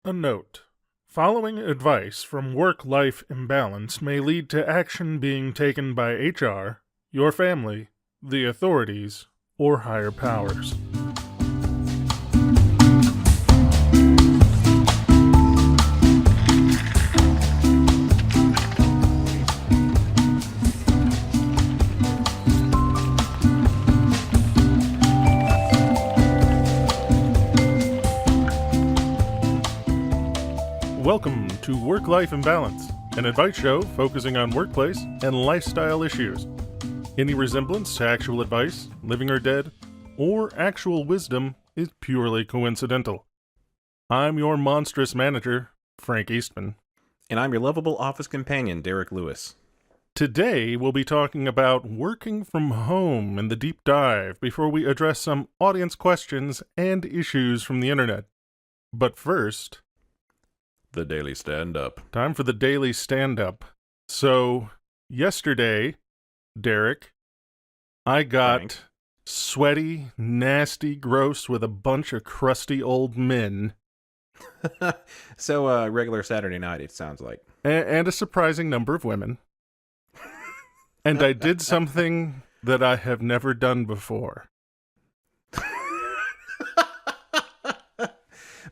A note. Following advice from work-life imbalance may lead to action being taken by HR, your family, the authorities, or higher powers. Welcome to Work-Life Imbalance, an advice show focusing on workplace and lifestyle issues. Any resemblance to actual advice, living or dead, or actual wisdom is purely coincidental. I'm your monstrous manager, Frank Eastman. And I'm your lovable office companion, Derek Lewis. Today, we'll be talking about working from home in the deep dive before we address some audience questions and issues from the internet. But first, The Daily Stand-Up. time for the daily stand-up. So, yesterday, Derek, I got Frank. sweaty, nasty, gross with a bunch of crusty old men So, regular Saturday night, it sounds like. and a surprising number of women. And I did something that I have never done before.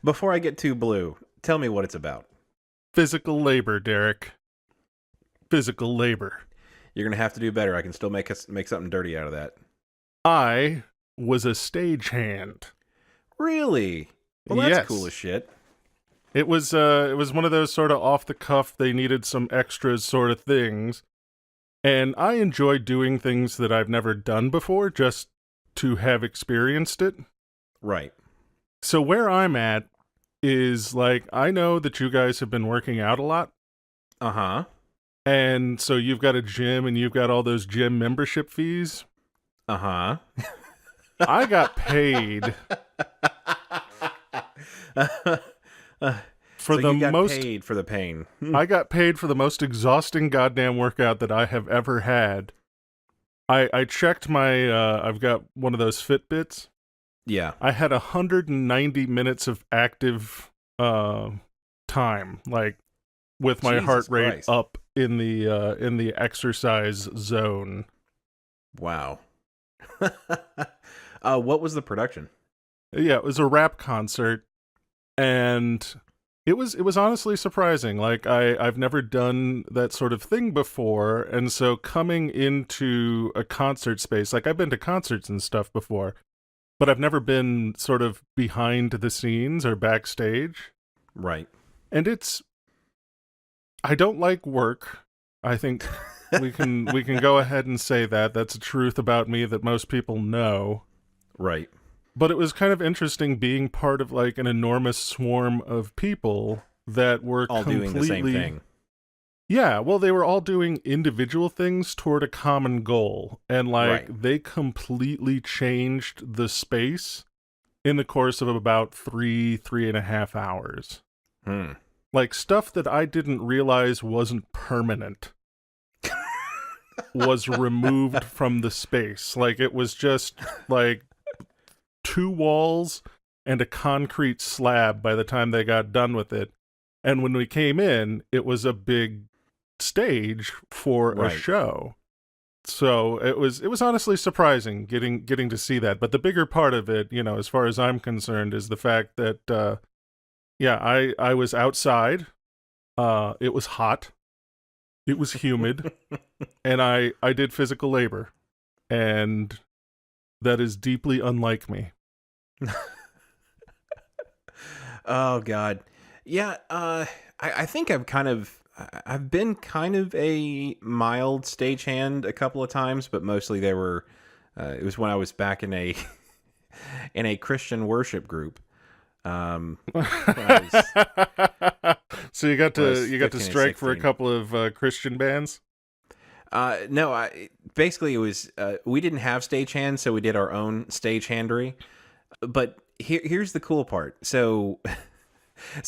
Before I get too blue, tell me what it's about. Physical labor, Derek. Physical labor. You're going to have to do better. I can still make something dirty out of that. I was a stagehand. Really? Well, that's Yes. cool as shit. It was one of those sort of off the cuff, they needed some extras sort of things. And I enjoy doing things that I've never done before just to have experienced it. Right. So where I'm at is like, I know that you guys have been working out a lot. Uh-huh. And so you've got a gym and you've got all those gym membership fees. Uh-huh. I got paid for So the you got most paid for the pain. I got paid for the most exhausting goddamn workout that I have ever had. I checked my I've got one of those Fitbits. Yeah. I had 190 minutes of active time, like with my Jesus heart rate Christ. up in the exercise zone. Wow. What was the production? Yeah, it was a rap concert, and it was honestly surprising. Like I've never done that sort of thing before, and so coming into a concert space, like I've been to concerts and stuff before, but I've never been sort of behind the scenes or backstage. Right. And I don't like work. I think we can go ahead and say that. That's a truth about me that most people know. Right. But it was kind of interesting being part of like an enormous swarm of people that were All doing the same thing. Yeah, well, they were all doing individual things toward a common goal. And like Right. they completely changed the space in the course of about 3.5 hours. Hmm. Like stuff that I didn't realize wasn't permanent was removed from the space. Like it was just like 2 walls and a concrete slab by the time they got done with it. And when we came in, it was a big stage for a Right. show. So it was honestly surprising getting to see that. But the bigger part of it, you know, as far as I'm concerned, is the fact that I was outside. It was hot. It was humid. And I did physical labor. And that is deeply unlike me. Oh God, yeah. I think I've been kind of a mild stagehand a couple of times, but mostly they were. It was when I was back in a in a Christian worship group. When I was, So you got when I to was you got to 15 and strike for a 16. couple of Christian bands. No, basically it was we didn't have stagehands, so we did our own stagehandery. But here's the cool part. So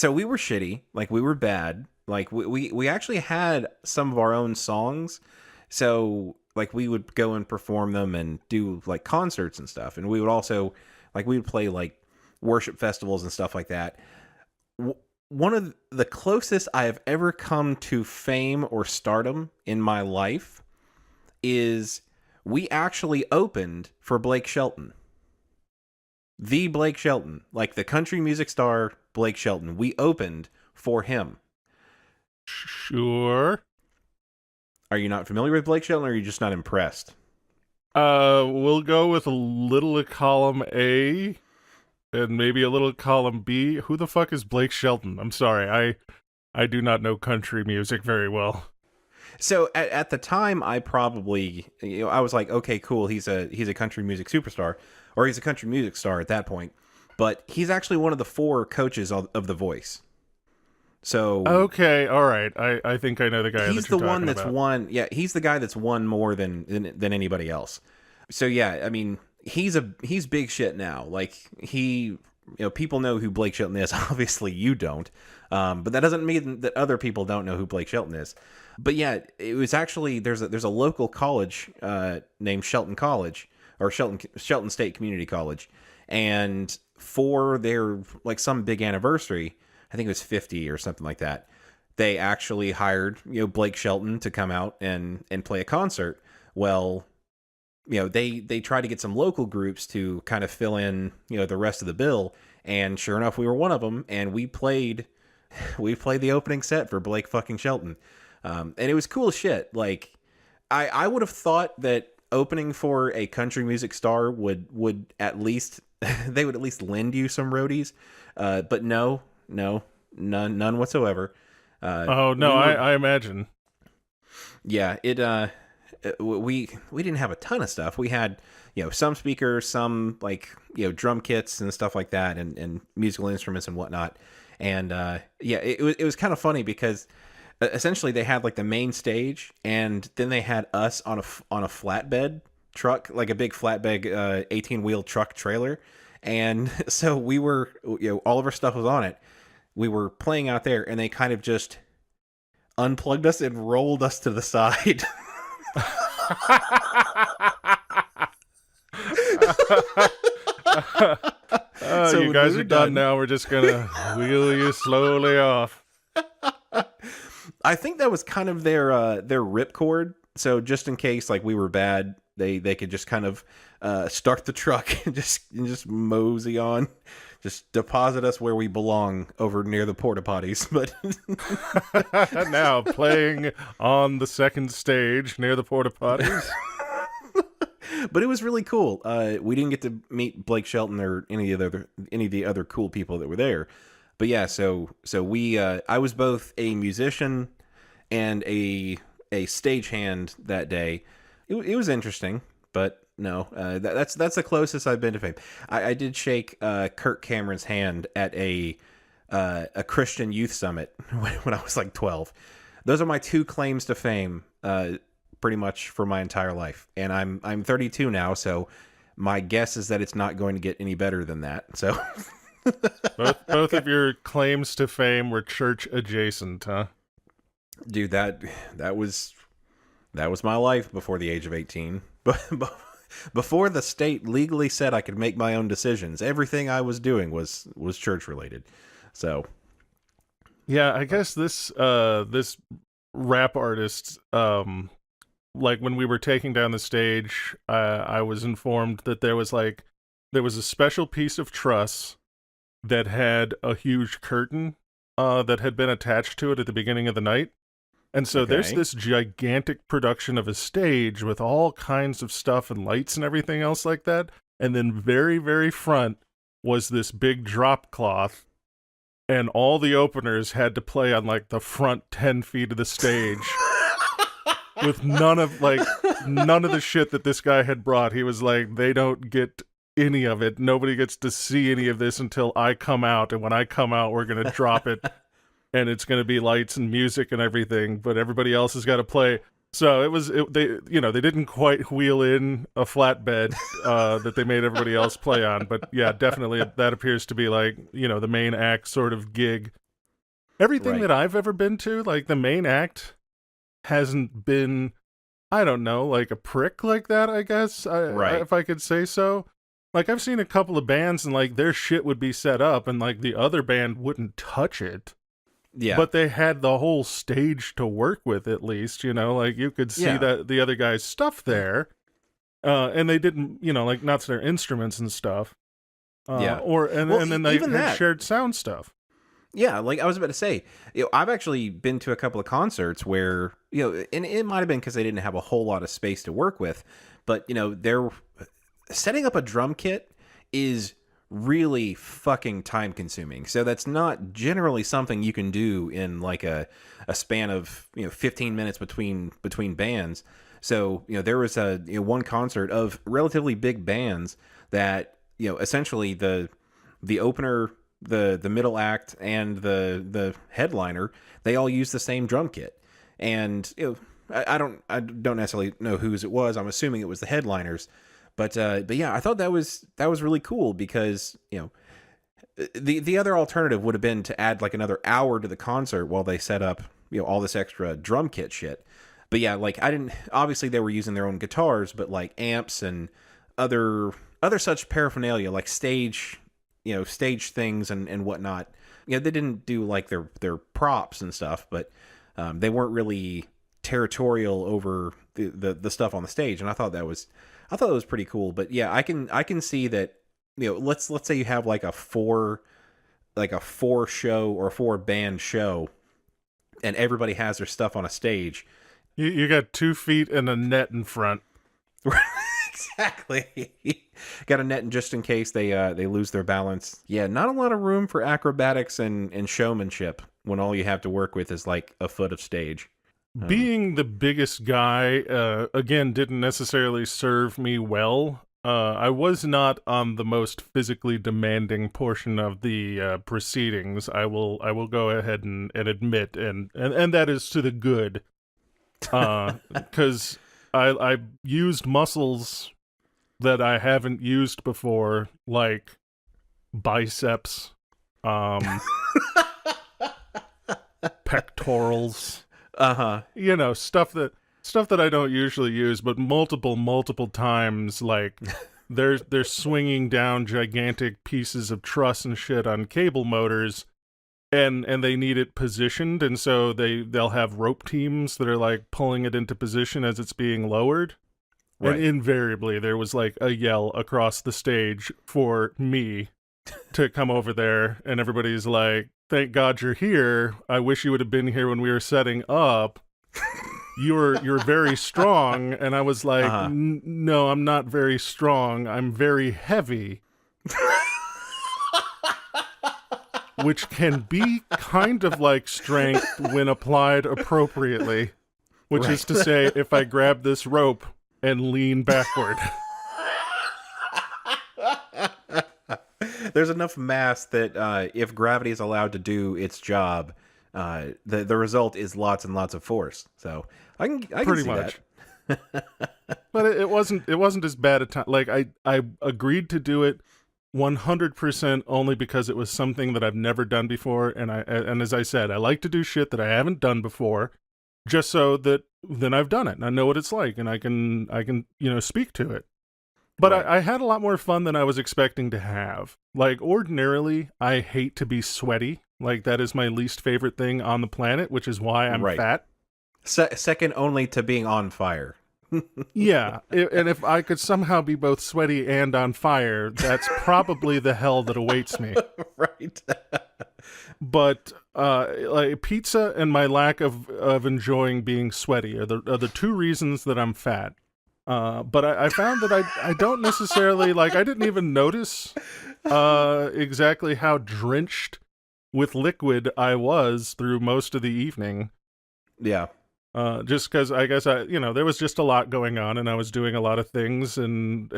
we were shitty, like we were bad. Like we actually had some of our own songs. So like we would go and perform them and do like concerts and stuff. And we would also we would play like worship festivals and stuff like that. one of the closest I have ever come to fame or stardom in my life is we actually opened for Blake Shelton. The Blake Shelton, like the country music star Blake Shelton. We opened for him. Sure. Are you not familiar with Blake Shelton, or are you just not impressed? We'll go with a little of column A and maybe a little column B. Who the fuck is Blake Shelton? I'm sorry, I do not know country music very well. So at the time, I probably, I was like, okay, cool. He's a country music superstar, or he's a country music star at that point. But he's actually one of the 4 coaches of The Voice. So okay, all right. I think I know the guy. He's that you're the one talking that's about. won. Yeah, he's the guy that's won more than anybody else. So yeah, I mean, he's big shit now. Like people know who Blake Shelton is. Obviously, you don't. But that doesn't mean that other people don't know who Blake Shelton is. But yeah, it was actually there's a local college named Shelton College, or Shelton State Community College, and for their like some big anniversary, I think it was 50 or something like that, they actually hired Blake Shelton to come out and play a concert. Well, they tried to get some local groups to kind of fill in the rest of the bill, and sure enough, we were one of them, and we played the opening set for Blake fucking Shelton. And it was cool as shit. Like, I would have thought that opening for a country music star would at least they would at least lend you some roadies, but no, none whatsoever. Oh no, I imagine. Yeah, we didn't have a ton of stuff. We had some speakers, some like drum kits and stuff like that, and musical instruments and whatnot. And yeah, it was kind of funny because essentially they had like the main stage, and then they had us on a flatbed truck, like a big flatbed 18-wheel truck trailer. And so we were, all of our stuff was on it. We were playing out there, and they kind of just unplugged us and rolled us to the side. So you guys are done now. We're just gonna wheel you slowly off. I think that was kind of their ripcord. So just in case like we were bad, they could just kind of start the truck and just mosey on, just deposit us where we belong over near the porta potties. But now playing on the second stage near the porta potties. But it was really cool. We didn't get to meet Blake Shelton or any of the other cool people that were there. But yeah, so we I was both a musician and a stagehand that day. It was interesting, but no, that's the closest I've been to fame. I did shake Kirk Cameron's hand at a Christian youth summit when I was like 12. Those are my 2 claims to fame, pretty much for my entire life. And I'm 32 now, so my guess is that it's not going to get any better than that. So both of your claims to fame were church adjacent, huh? Dude, that was my life before the age of 18. But before the state legally said I could make my own decisions, everything I was doing was church related. So yeah, I guess this rap artist, like when we were taking down the stage, I was informed that there was a special piece of truss that had a huge curtain that had been attached to it at the beginning of the night. And so there's this gigantic production of a stage with all kinds of stuff and lights and everything else like that. And then very, very front was this big drop cloth. And all the openers had to play on like the front 10 feet of the stage with none of the shit that this guy had brought. He was like, they don't get any of it. Nobody gets to see any of this until I come out. And when I come out, we're going to drop it. And it's going to be lights and music and everything, but everybody else has got to play. So they didn't quite wheel in a flatbed that they made everybody else play on. But yeah, definitely that appears to be like, the main act sort of gig. Everything that I've ever been to, like the main act hasn't been, I don't know, like a prick like that, I guess, if I could say so. Like I've seen a couple of bands and like their shit would be set up and like the other band wouldn't touch it. Yeah. but they had the whole stage to work with, at least, like you could see Yeah. that the other guy's stuff there. And they didn't, like not their instruments and stuff. Yeah. Or and Well, and then they even had that. shared sound stuff. Yeah, like I was about to say, I've actually been to a couple of concerts where, and it might have been because they didn't have a whole lot of space to work with, but they're setting up a drum kit is really fucking time consuming. So that's not generally something you can do in like a span of 15 minutes between bands. So there was a one concert of relatively big bands that essentially the opener, the middle act, and the headliner, they all use the same drum kit. And I don't necessarily know whose it was. I'm assuming it was the headliners. But yeah, I thought that was really cool because the other alternative would have been to add like another hour to the concert while they set up all this extra drum kit shit. But yeah, like I didn't, obviously they were using their own guitars, but like amps and other such paraphernalia like stage stage things and whatnot. They didn't do like their props and stuff, but they weren't really territorial over the stuff on the stage, and I thought that was pretty cool. But yeah, I can see that. Let's say you have like a four show or a 4-band show, and everybody has their stuff on a stage. You got 2 feet and a net in front. Exactly. Got a net just in case they lose their balance. Yeah, not a lot of room for acrobatics and showmanship when all you have to work with is like a foot of stage. Being the biggest guy, again, didn't necessarily serve me well. I was not on the most physically demanding portion of the proceedings. I will go ahead and admit, and that is to the good, because I used muscles that I haven't used before, like biceps, pectorals. Stuff that I don't usually use, but multiple times, like they're swinging down gigantic pieces of truss and shit on cable motors, and they need it positioned, and so they'll have rope teams that are like pulling it into position as it's being lowered. Right. And invariably there was like a yell across the stage for me to come over there, and everybody's like, "Thank God you're here. I wish you would have been here when we were setting up. You're very strong." And I was like, "No, I'm not very strong. I'm very heavy." Which can be kind of like strength when applied appropriately. Which is to say, if I grab this rope and lean backward. There's enough mass that if gravity is allowed to do its job, the result is lots and lots of force. So I can Pretty see much. that. But it wasn't as bad a time. Like I agreed to do it 100% only because it was something that I've never done before, and as I said, I like to do shit that I haven't done before, just so that then I've done it and I know what it's like, and I can speak to it. But Right. I had a lot more fun than I was expecting to have. Like, ordinarily, I hate to be sweaty. Like, that is my least favorite thing on the planet, which is why I'm Right. fat. Second only to being on fire. Yeah, and if I could somehow be both sweaty and on fire, that's probably the hell that awaits me. Right. But like pizza and my lack of enjoying being sweaty are the 2 reasons that I'm fat. But I found that I don't necessarily, like, I didn't even notice exactly how drenched with liquid I was through most of the evening. Yeah. Just because I guess there was just a lot going on, and I was doing a lot of things, and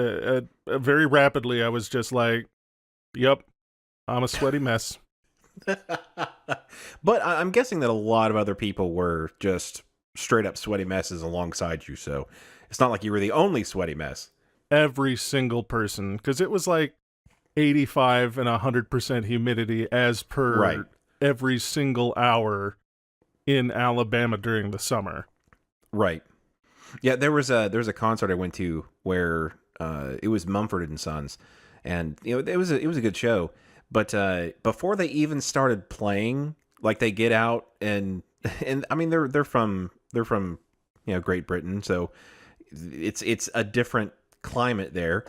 very rapidly I was just like, "Yep, I'm a sweaty mess." But I'm guessing that a lot of other people were just straight up sweaty messes alongside you, so it's not like you were the only sweaty mess. Every single person, because it was like 85 and 100% humidity as per Right. every single hour in Alabama during the summer. Right. Yeah, there was a concert I went to where it was Mumford and Sons, and it was a good show. But before they even started playing, Like they get out and I mean they're from Great Britain, so it's a different climate there,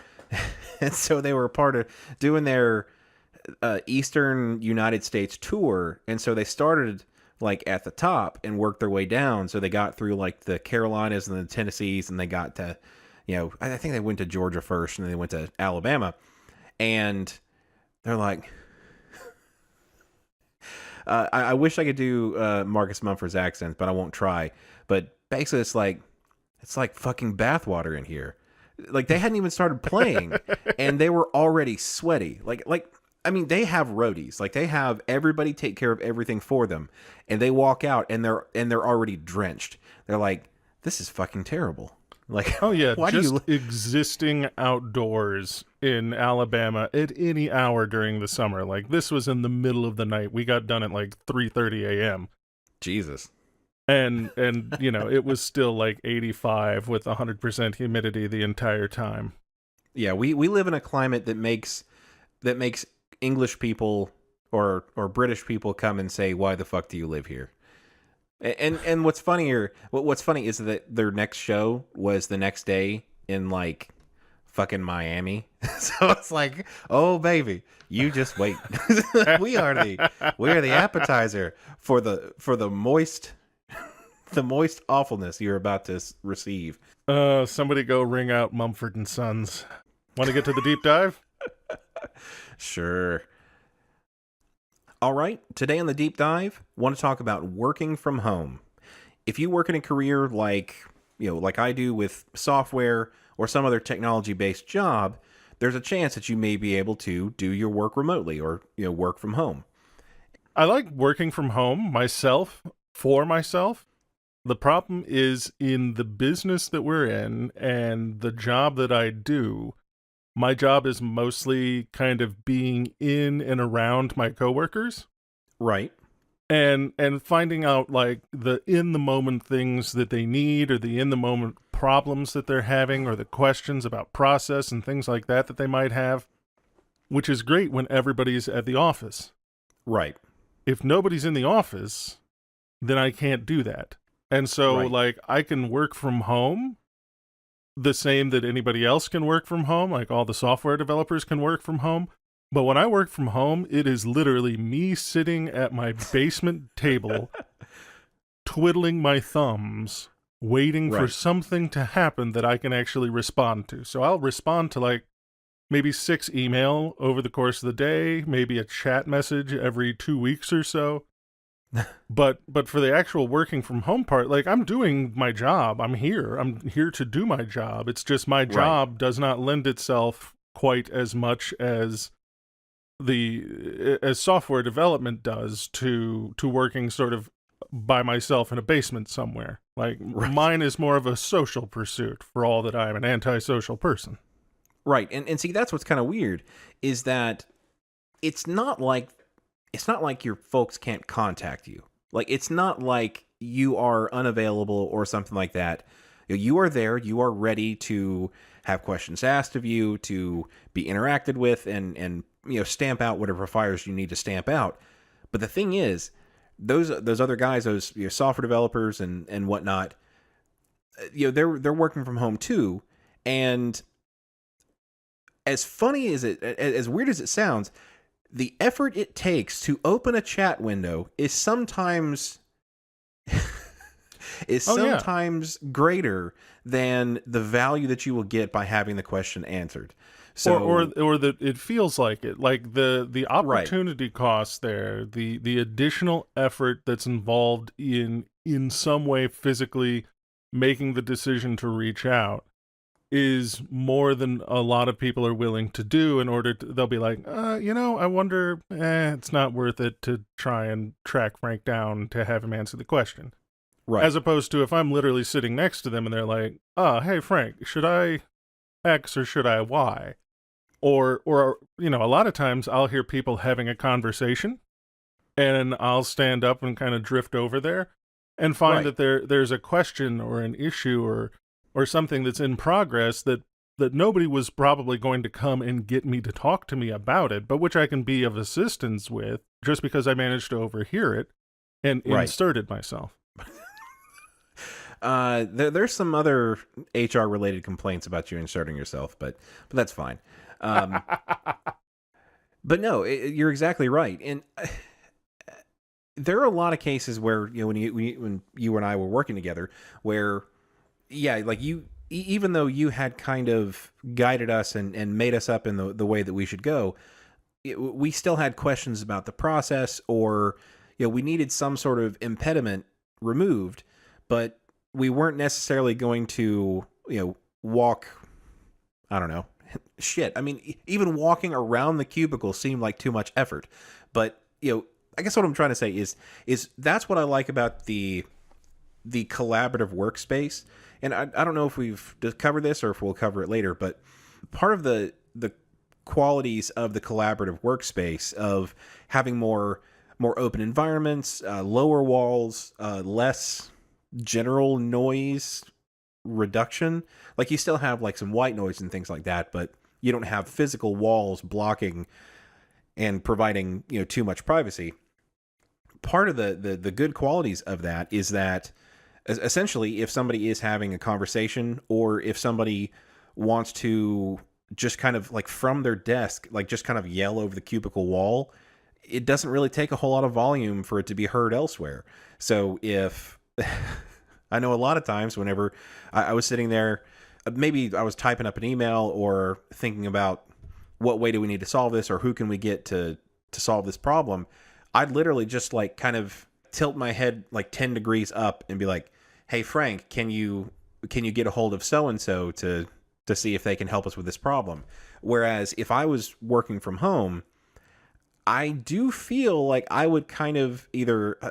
and so they were part of doing their Eastern United States tour, and so they started like at the top and worked their way down. So they got through like the Carolinas and the Tennessees, and they got to, I think they went to Georgia first, and then they went to Alabama, and they're like, I wish I could do Marcus Mumford's accent, but I won't try. But basically, it's like fucking bathwater in here. Like they hadn't even started playing, and they were already sweaty. Like I mean, they have roadies. Like they have everybody take care of everything for them, and they walk out and they're already drenched. They're like, this is fucking terrible. Like, Oh yeah, why just do you? existing outdoors in Alabama at any hour during the summer. Like this was in the middle of the night. We got done at like 3:30 a.m. Jesus. and it was still like 85 with 100% humidity the entire time. Yeah, we live in a climate that makes English people or British people come and say, "Why the fuck do you live here?" And what's funny is that their next show was the next day in like fucking Miami. So it's like, oh baby, you just wait. we are the appetizer for the moist awfulness you're about to receive. Somebody go ring out Mumford and Sons. Want to get to the deep dive? Sure. All right, today on the deep dive, want to talk about working from home. If you work in a career like I do with software or some other technology-based job, there's a chance that you may be able to do your work remotely or work from home. I like working from home myself, for myself. The problem is in the business that we're in and the job that I do, my job is mostly kind of being in and around my coworkers Right. and finding out like the in the moment things that they need or the in the moment problems that they're having or the questions about process and things like that they might have, which is great when everybody's at the office. Right. If nobody's in the office, then I can't do that. And so Right. like I can work from home the same that anybody else can work from home, like all the software developers can work from home. But when I work from home, it is literally me sitting at my basement table, twiddling my thumbs, waiting for Right. something to happen that I can actually respond to. So I'll respond to like maybe 6 email over the course of the day, maybe a chat message every 2 weeks or so. But for the actual working from home part, like I'm doing my job. I'm here to do my job. It's just my job does not lend itself quite as much as as software development does to working sort of by myself in a basement somewhere. Like mine is more of a social pursuit for all that I'm an antisocial person. Right. And see, that's what's kind of weird is that it's not like your folks can't contact you. Like it's not like you are unavailable or something like that. You are there, you are ready to have questions asked of you, to be interacted with and stamp out whatever fires you need to stamp out. But the thing is, those other guys, those software developers and whatnot, they're working from home too. And as funny as weird as it sounds, the effort it takes to open a chat window is sometimes greater than the value that you will get by having the question answered. So or that it feels like it, like the opportunity cost there, the additional effort that's involved in some way physically making the decision to reach out is more than a lot of people are willing to do in order to, they'll be like, I wonder, it's not worth it to try and track Frank down to have him answer the question. Right. As opposed to if I'm literally sitting next to them and they're like, hey, Frank, should I X or should I Y? Or a lot of times I'll hear people having a conversation and I'll stand up and kind of drift over there and find that there's a question or an issue or something that's in progress that nobody was probably going to come and get me to talk to me about it, but which I can be of assistance with just because I managed to overhear it. and Right. inserted myself. There's some other HR related complaints about you inserting yourself, but that's fine. Um, but no, you're exactly right. And there are a lot of cases where, when you and I were working together, where, yeah, like even though you had kind of guided us and made us up in the way that we should go, we still had questions about the process, or we needed some sort of impediment removed, but we weren't necessarily going to walk, I don't know, shit. I mean, even walking around the cubicle seemed like too much effort. But I guess what I'm trying to say is that's what I like about the collaborative workspace. And I don't know if we've covered this or if we'll cover it later, but part of the qualities of the collaborative workspace, of having more open environments, lower walls, less general noise reduction. Like, you still have like some white noise and things like that, but you don't have physical walls blocking and providing too much privacy. Part of the good qualities of that is that essentially, if somebody is having a conversation, or if somebody wants to just kind of like from their desk, like just kind of yell over the cubicle wall, it doesn't really take a whole lot of volume for it to be heard elsewhere. So if I know a lot of times whenever I was sitting there, maybe I was typing up an email or thinking about what way do we need to solve this, or who can we get to solve this problem, I'd literally just like kind of tilt my head like 10 degrees up and be like, hey, Frank, can you get a hold of so-and-so to see if they can help us with this problem? Whereas if I was working from home, I do feel like I would kind of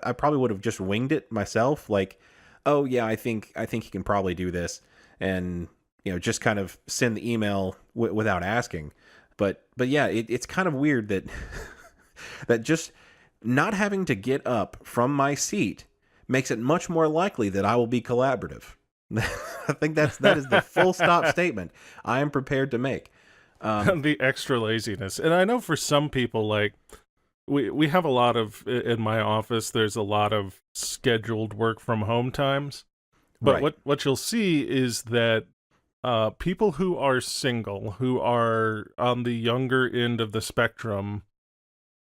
I probably would have just winged it myself. Like, oh yeah, I think he can probably do this. And, just kind of send the email without asking. But yeah, it's kind of weird that, that just not having to get up from my seat makes it much more likely that I will be collaborative. I think that is the full stop statement I am prepared to make. The extra laziness. And I know for some people, like, we have a lot of, in my office, there's a lot of scheduled work from home times. But Right. what you'll see is that people who are single, who are on the younger end of the spectrum,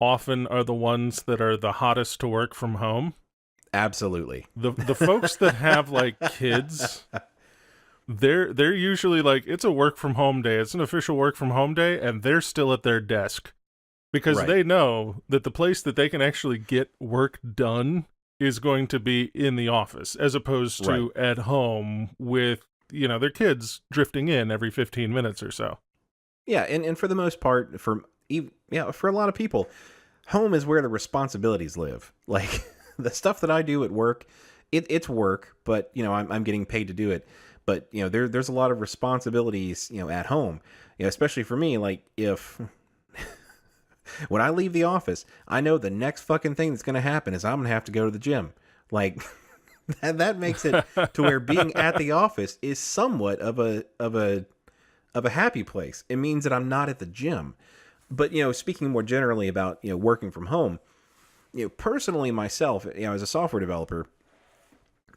often are the ones that are the hottest to work from home. Absolutely. The folks that have like kids, they're usually like, it's a work from home day. It's an official work from home day, and they're still at their desk because Right. they know that the place that they can actually get work done is going to be in the office, as opposed to at home with, their kids drifting in every 15 minutes or so. Yeah, and for the most part, for a lot of people, home is where the responsibilities live. Like, the stuff that I do at work, it's work, but I'm getting paid to do it. But there's a lot of responsibilities at home. Especially for me, like, if when I leave the office, I know the next fucking thing that's going to happen is I'm going to have to go to the gym. Like, that makes it to where being at the office is somewhat of a happy place. It means that I'm not at the gym. But speaking more generally about working from home, personally myself, as a software developer,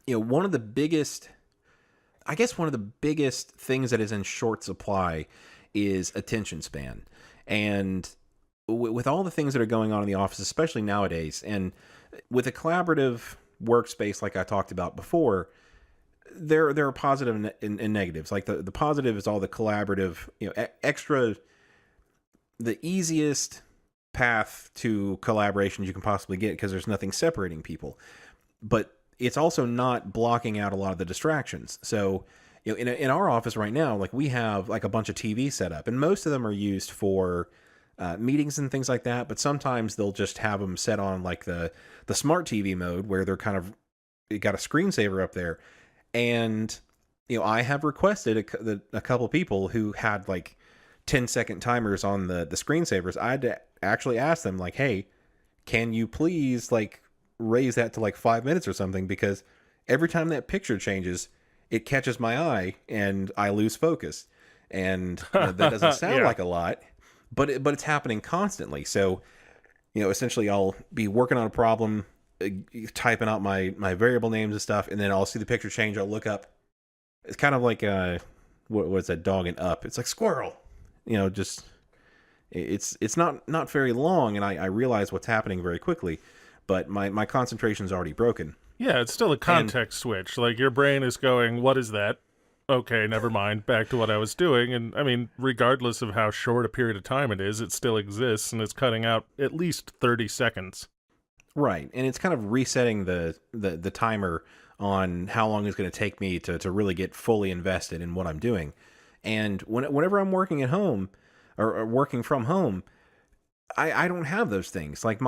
one of the biggest things that is in short supply is attention span. And with all the things that are going on in the office, especially nowadays, and with a collaborative workspace like I talked about before, there are positive and negatives. Like, the positive is all the collaborative, extra, the easiest path to collaboration you can possibly get, because there's nothing separating people. But it's also not blocking out a lot of the distractions. So, in our office right now, like, we have like a bunch of TVs set up, and most of them are used for meetings and things like that. But sometimes they'll just have them set on like the smart TV mode, where they're kind of got a screensaver up there. And I have requested a couple people who had like 10-second timers on the screensavers. I had to actually ask them, like, hey, can you please like raise that to like 5 minutes or something, because every time that picture changes, it catches my eye and I lose focus. And that doesn't sound like a lot, but it's happening constantly. So essentially I'll be working on a problem, typing out my variable names and stuff, and then I'll see the picture change. I'll look up. It's kind of like what's that dog in Up? It's like squirrel, just it's not very long, and I realize what's happening very quickly, but my concentration's already broken. Yeah, it's still a context switch. Like, your brain is going, what is that? Okay, never mind. Back to what I was doing. And, I mean, regardless of how short a period of time it is, it still exists, and it's cutting out at least 30 seconds. Right, and it's kind of resetting the timer on how long it's going to take me to really get fully invested in what I'm doing. And whenever I'm working at home or working from home, I don't have those things. Like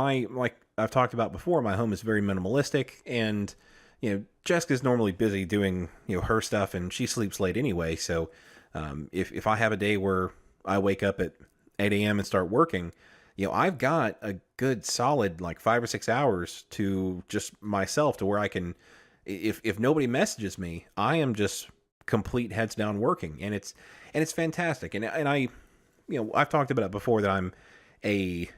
I've talked about before, my home is very minimalistic, and Jessica's normally busy doing her stuff, and she sleeps late anyway. So if I have a day where I wake up at 8 a.m. and start working, I've got a good solid like 5 or 6 hours to just myself, to where I can, if nobody messages me, I am just complete heads down working, and it's fantastic. And I, I've talked about it before that I'm a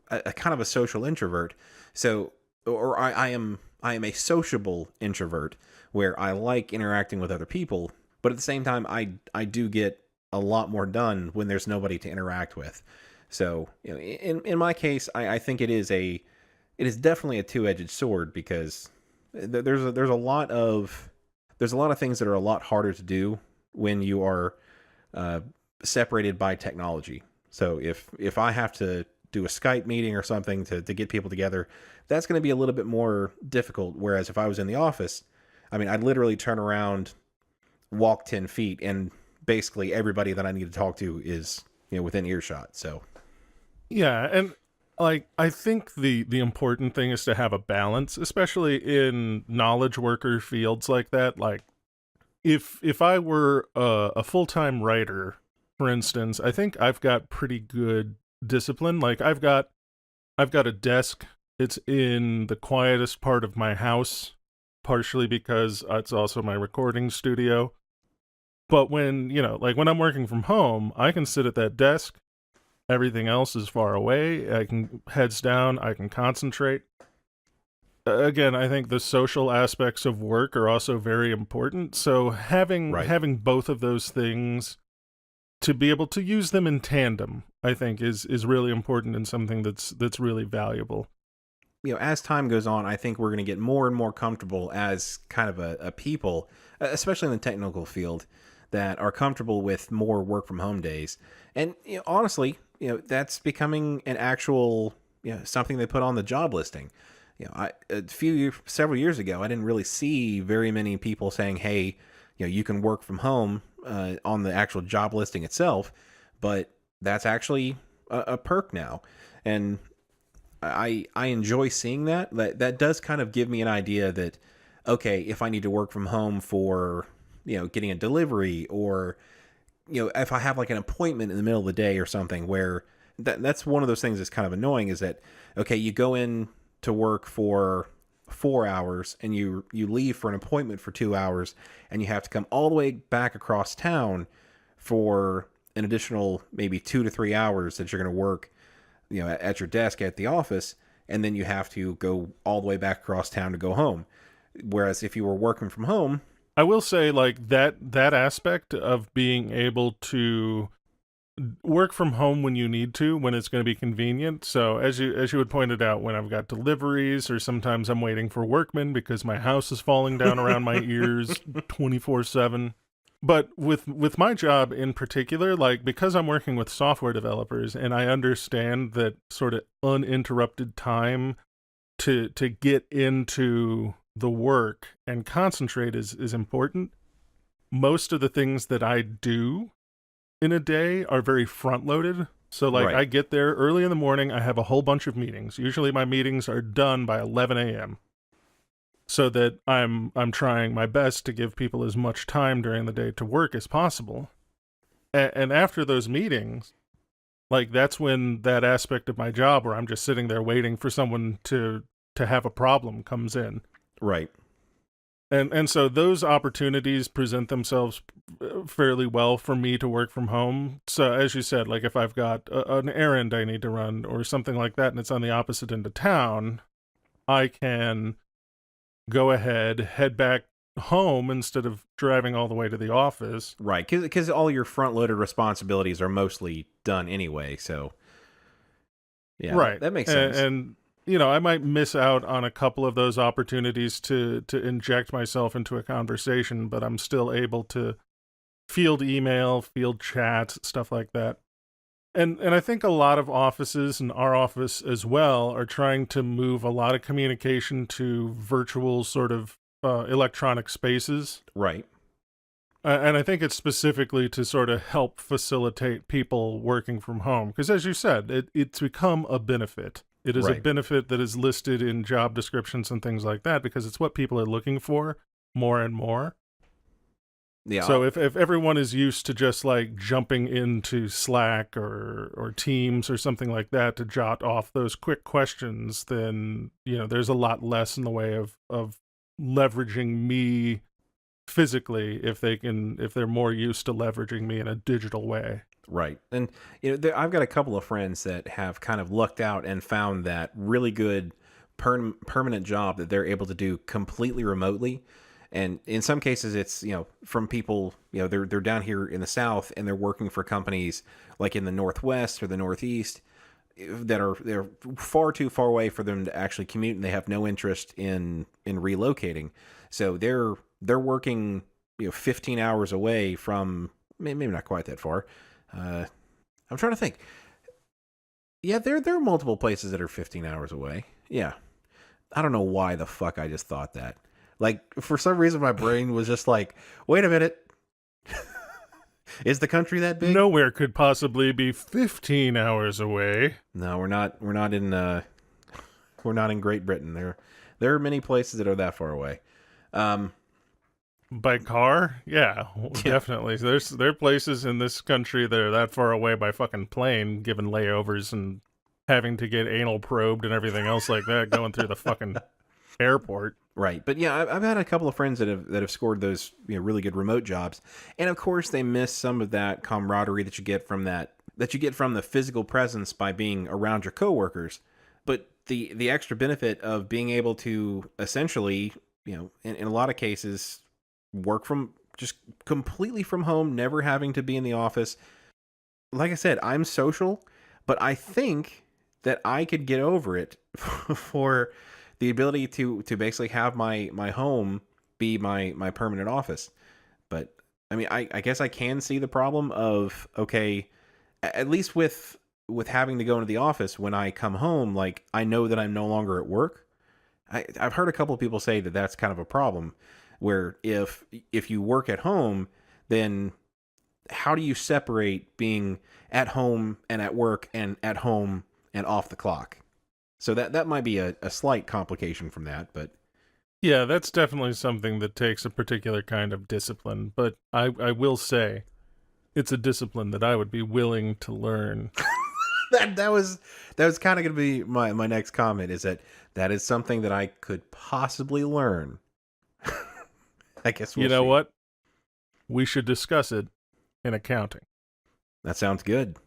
kind of a social introvert. So, or I am a sociable introvert, where I like interacting with other people, but at the same time, I do get a lot more done when there's nobody to interact with. So, in my case, I think it is definitely a two-edged sword, because there's a lot of things that are a lot harder to do when you are separated by technology. So if I have to do a Skype meeting or something to get people together, that's going to be a little bit more difficult. Whereas if I was in the office, I mean, I'd literally turn around, walk 10 feet, and basically everybody that I need to talk to is within earshot. So Yeah, and like, I think the important thing is to have a balance, especially in knowledge worker fields like that. Like, if I were a full-time writer, for instance, I think I've got pretty good discipline. Like, I've got a desk. It's in the quietest part of my house, partially because it's also my recording studio. But when, like when I'm working from home, I can sit at that desk. Everything else is far away. I can heads down. I can concentrate. Again, I think the social aspects of work are also very important. So having both of those things, to be able to use them in tandem, I think is really important, and something that's really valuable. As time goes on, I think we're going to get more and more comfortable as kind of a people, especially in the technical field, that are comfortable with more work from home days. And honestly, that's becoming an actual, something they put on the job listing. Several years ago, I didn't really see very many people saying, "Hey, you can work from home," on the actual job listing itself. But that's actually a perk now, and I enjoy seeing that. That does kind of give me an idea that, okay, if I need to work from home for getting a delivery, or if I have like an appointment in the middle of the day or something, where that's one of those things that's kind of annoying, is that, okay, you go in to work for 4 hours, and you leave for an appointment for 2 hours, and you have to come all the way back across town for an additional maybe 2 to 3 hours that you're going to work at your desk at the office, and then you have to go all the way back across town to go home. Whereas if you were working from home, I will say, like, that aspect of being able to work from home when you need to, when it's going to be convenient. So as you had pointed out, when I've got deliveries, or sometimes I'm waiting for workmen because my house is falling down around my ears 24/7. But with my job in particular, like, because I'm working with software developers, and I understand that sort of uninterrupted time to get into the work and concentrate is important. Most of the things that I do in a day are very front-loaded. So, like, Right. I get there early in the morning, I have a whole bunch of meetings. Usually my meetings are done by 11 a.m. so that I'm trying my best to give people as much time during the day to work as possible. And after those meetings, like, that's when that aspect of my job where I'm just sitting there waiting for someone to have a problem comes in. right. And so those opportunities present themselves fairly well for me to work from home. So as you said, like, if I've got an errand I need to run or something like that, and it's on the opposite end of town, I can go ahead, head back home instead of driving all the way to the office. Right, because all your front-loaded responsibilities are mostly done anyway, so yeah, Right. that makes sense. And you know, I might miss out on a couple of those opportunities to inject myself into a conversation, but I'm still able to field email, field chat, stuff like that. And I think a lot of offices, and our office as well, are trying to move a lot of communication to virtual sort of electronic spaces. Right, And I think it's specifically to sort of help facilitate people working from home. Because as you said, it's become a benefit. It is a right. benefit that is listed in job descriptions and things like that because it's what people are looking for more and more. Yeah, So if everyone is used to just like jumping into Slack or Teams or something like that to jot off those quick questions, then you know there's a lot less in the way of leveraging me physically if they're more used to leveraging me in a digital way. right. And I've got a couple of friends that have kind of lucked out and found that really good permanent job that they're able to do completely remotely. And in some cases, it's from people they're down here in the South and they're working for companies like in the Northwest or the Northeast they're far too far away for them to actually commute, and they have no interest in relocating. So they're working 15 hours away from, maybe not quite that far. I'm trying to think. Yeah, there are multiple places that are 15 hours away. Yeah, I don't know why the fuck I just thought that. Like, for some reason, my brain was just like, wait a minute. Is the country that big? Nowhere could possibly be 15 hours away. No, we're not in Great Britain. There are many places that are that far away. By car? Yeah, definitely. There are places in this country that are that far away by fucking plane, given layovers and having to get anal probed and everything else like that going through the fucking airport. Right, but yeah, I've had a couple of friends that have scored those really good remote jobs, and of course they miss some of that camaraderie that you get from the physical presence by being around your coworkers. But the extra benefit of being able to essentially, in a lot of cases, work from just completely from home, never having to be in the office. Like I said, I'm social, but I think that I could get over it for the ability to basically have my home be my permanent office. But I mean, I guess I can see the problem of, okay, at least with having to go into the office when I come home, like I know that I'm no longer at work. I've heard a couple of people say that that's kind of a problem, where if you work at home, then how do you separate being at home and at work and at home and off the clock? So that might be a slight complication from that, but yeah, that's definitely something that takes a particular kind of discipline. But I will say, it's a discipline that I would be willing to learn. that was kind of going to be my next comment, is that is something that I could possibly learn. I guess You know what? We should discuss it in accounting. That sounds good.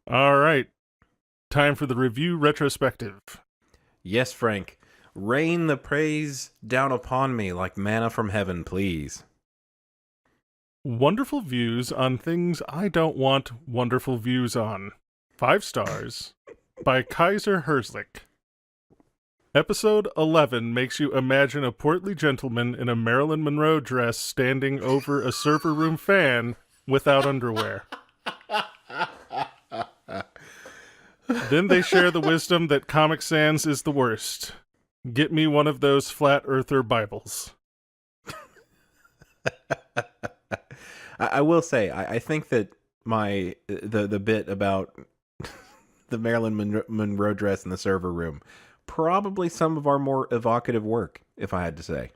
All right. Time for the review retrospective. Yes, Frank. Rain the praise down upon me like manna from heaven, please. Wonderful views on things I don't want wonderful views on. 5 stars by Kaiser Herzlich. Episode 11 makes you imagine a portly gentleman in a Marilyn Monroe dress standing over a server room fan without underwear. Then they share the wisdom that Comic Sans is the worst. Get me one of those flat earther Bibles. I will say, I think that the bit about the Marilyn Monroe dress in the server room, probably some of our more evocative work, if I had to say.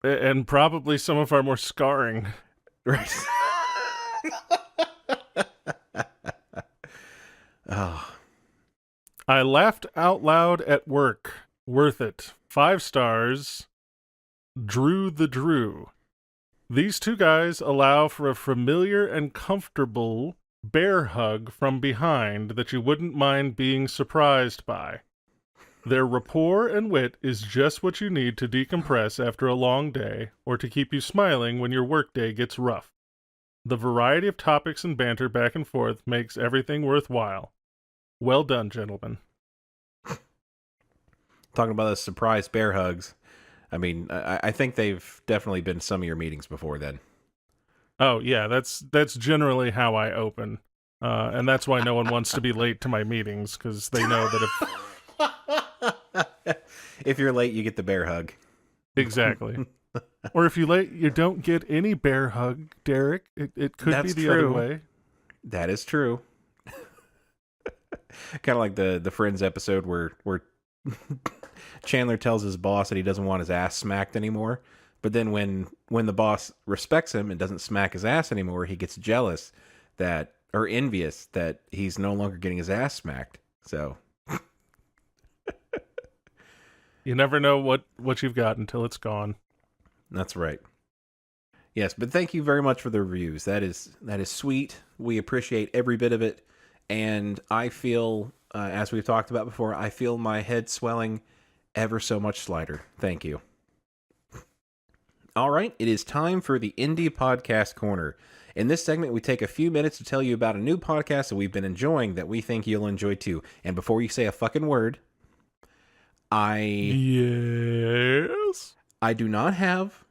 And probably some of our more scarring. Right. Oh. I laughed out loud at work. Worth it. 5 stars. Drew the Drew. These two guys allow for a familiar and comfortable bear hug from behind that you wouldn't mind being surprised by. Their rapport and wit is just what you need to decompress after a long day or to keep you smiling when your workday gets rough. The variety of topics and banter back and forth makes everything worthwhile. Well done, gentlemen. Talking about the surprise bear hugs. I mean, I think they've definitely been some of your meetings before then. Oh, yeah, that's generally how I open. And that's why no one wants to be late to my meetings, because they know that if... If you're late, you get the bear hug. Exactly. Or if you're late, you don't get any bear hug, Derek. It could That's be the true. other way. That is true. Kind of like the Friends episode where Chandler tells his boss that he doesn't want his ass smacked anymore. But then when the boss respects him and doesn't smack his ass anymore, he gets jealous or envious that he's no longer getting his ass smacked. So You never know what you've got until it's gone. that's right. Yes, but thank you very much for the reviews. That is sweet. We appreciate every bit of it. And I feel, as we've talked about before, I feel my head swelling ever so much slighter. Thank you. All right, it is time for the Indie Podcast Corner. In this segment, we take a few minutes to tell you about a new podcast that we've been enjoying that we think you'll enjoy too. And before you say a fucking word, Yes. I do not have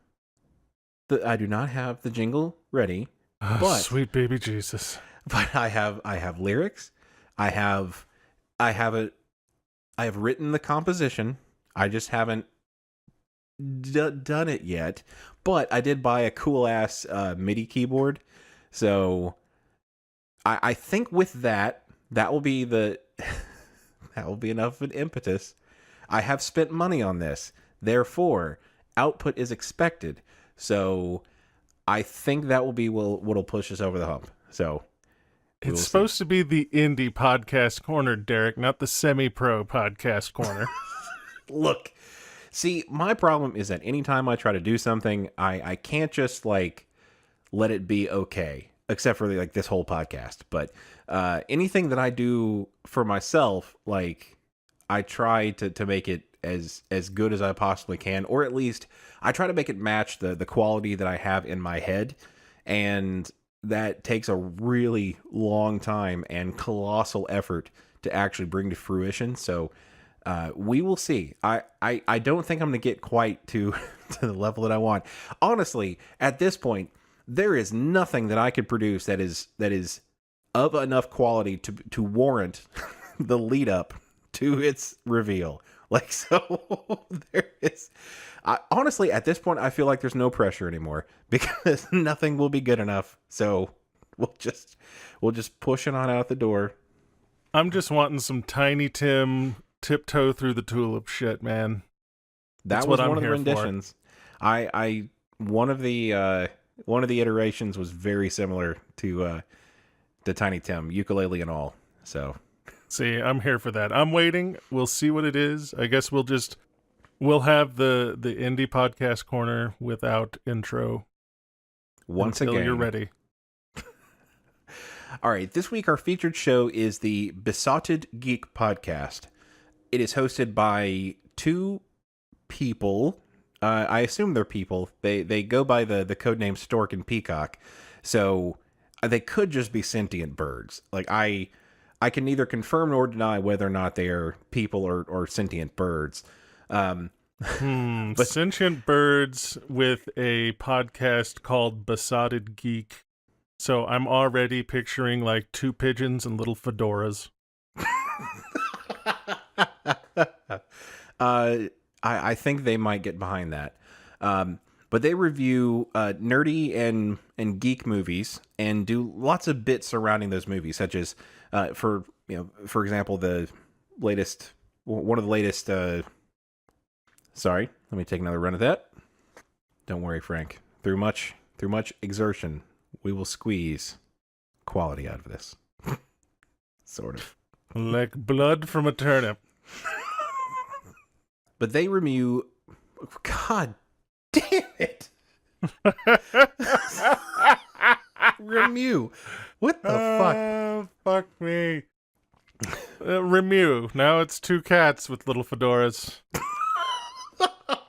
the jingle ready, but Sweet baby Jesus. but I have lyrics. I have written the composition. I just haven't done it yet. But I did buy a cool ass MIDI keyboard, so I think with that will be that will be enough of an impetus. I have spent money on this, therefore output is expected. So I think that will be what'll push us over the hump. So It's supposed to be the indie podcast corner, Derek, not the semi-pro podcast corner. Look, see, my problem is that anytime I try to do something, I can't just like let it be okay, except for like this whole podcast. But anything that I do for myself, like I try to make it as good as I possibly can, or at least I try to make it match the quality that I have in my head. And that takes a really long time and colossal effort to actually bring to fruition. So we will see. I don't think I'm going to get quite to the level that I want. Honestly, at this point, there is nothing that I could produce that is of enough quality to warrant the lead up to its reveal. Like, so there is... honestly, at this point, I feel like there's no pressure anymore because nothing will be good enough. So we'll just push it on out the door. I'm just wanting some Tiny Tim tiptoe through the tulip shit, man. That was one of the renditions. One of the iterations was very similar to Tiny Tim, ukulele and all. So see, I'm here for that. I'm waiting. We'll see what it is. I guess we'll have the indie podcast corner without intro. Once until again, you're ready. All right, this week our featured show is the Besotted Geek podcast. It is hosted by two people. I assume they're people. They go by the codename Stork and Peacock. So they could just be sentient birds. Like I can neither confirm nor deny whether or not they are people or sentient birds. But sentient birds with a podcast called Besotted Geek. So I'm already picturing like two pigeons and little fedoras. I think they might get behind that. But they review nerdy and geek movies and do lots of bits surrounding those movies, such as for example, one of the latest. Sorry, let me take another run at that. Don't worry, Frank. Through much exertion, we will squeeze quality out of this. Sort of. Like blood from a turnip. But they review... God damn it! Remu. What the fuck? Fuck me. Remu. Now it's two cats with little fedoras.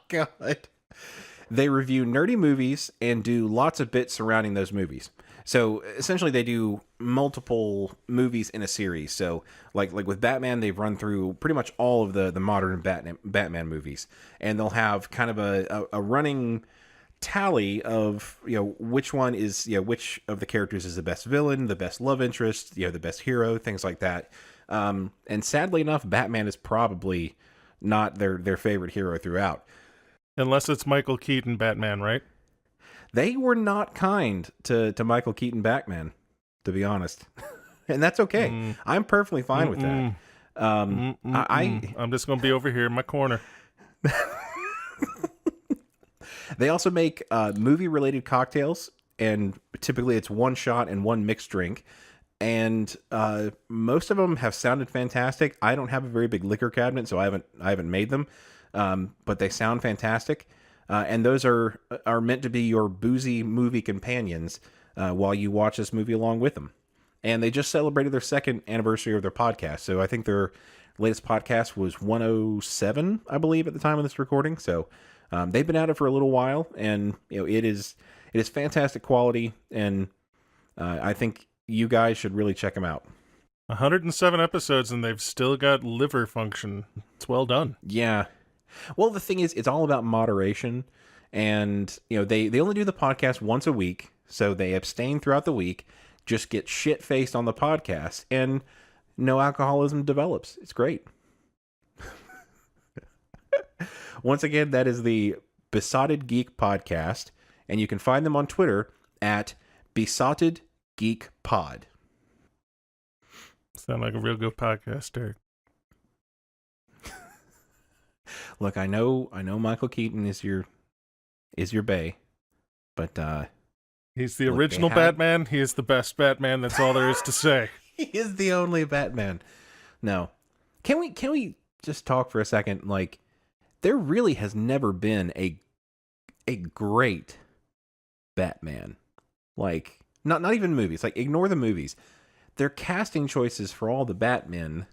God. They review nerdy movies and do lots of bits surrounding those movies. So essentially, they do multiple movies in a series. So like with Batman, they've run through pretty much all of the modern Batman movies, and they'll have kind of a running tally of which one is which of the characters is the best villain, the best love interest, the best hero, things like that. And sadly enough, Batman is probably not their favorite hero throughout. Unless it's Michael Keaton Batman, right? They were not kind to Michael Keaton Batman, to be honest. And that's okay. I'm perfectly fine with that. I'm just going to be over here in my corner. They also make movie-related cocktails, and typically it's one shot and one mixed drink. And most of them have sounded fantastic. I don't have a very big liquor cabinet, so I haven't made them. But they sound fantastic. And those are meant to be your boozy movie companions while you watch this movie along with them. And they just celebrated their second anniversary of their podcast. So I think their latest podcast was 107, I believe, at the time of this recording. So they've been at it for a little while, and it is fantastic quality. And I think you guys should really check them out. 107 episodes, and they've still got liver function. It's well done. Yeah. Well, the thing is, it's all about moderation, and they only do the podcast once a week, so they abstain throughout the week, just get shit-faced on the podcast, and no alcoholism develops. It's great. Once again, that is the Besotted Geek podcast, and you can find them on Twitter at Besotted Geek Pod. Sound like a real good podcast, Derek. Look, I know Michael Keaton is your bae, but he's the original Batman. He is the best Batman. That's all there is to say. He is the only Batman. No. Can we just talk for a second? Like, there really has never been a great Batman. Like, not even movies. Like, ignore the movies. Their casting choices for all the Batmen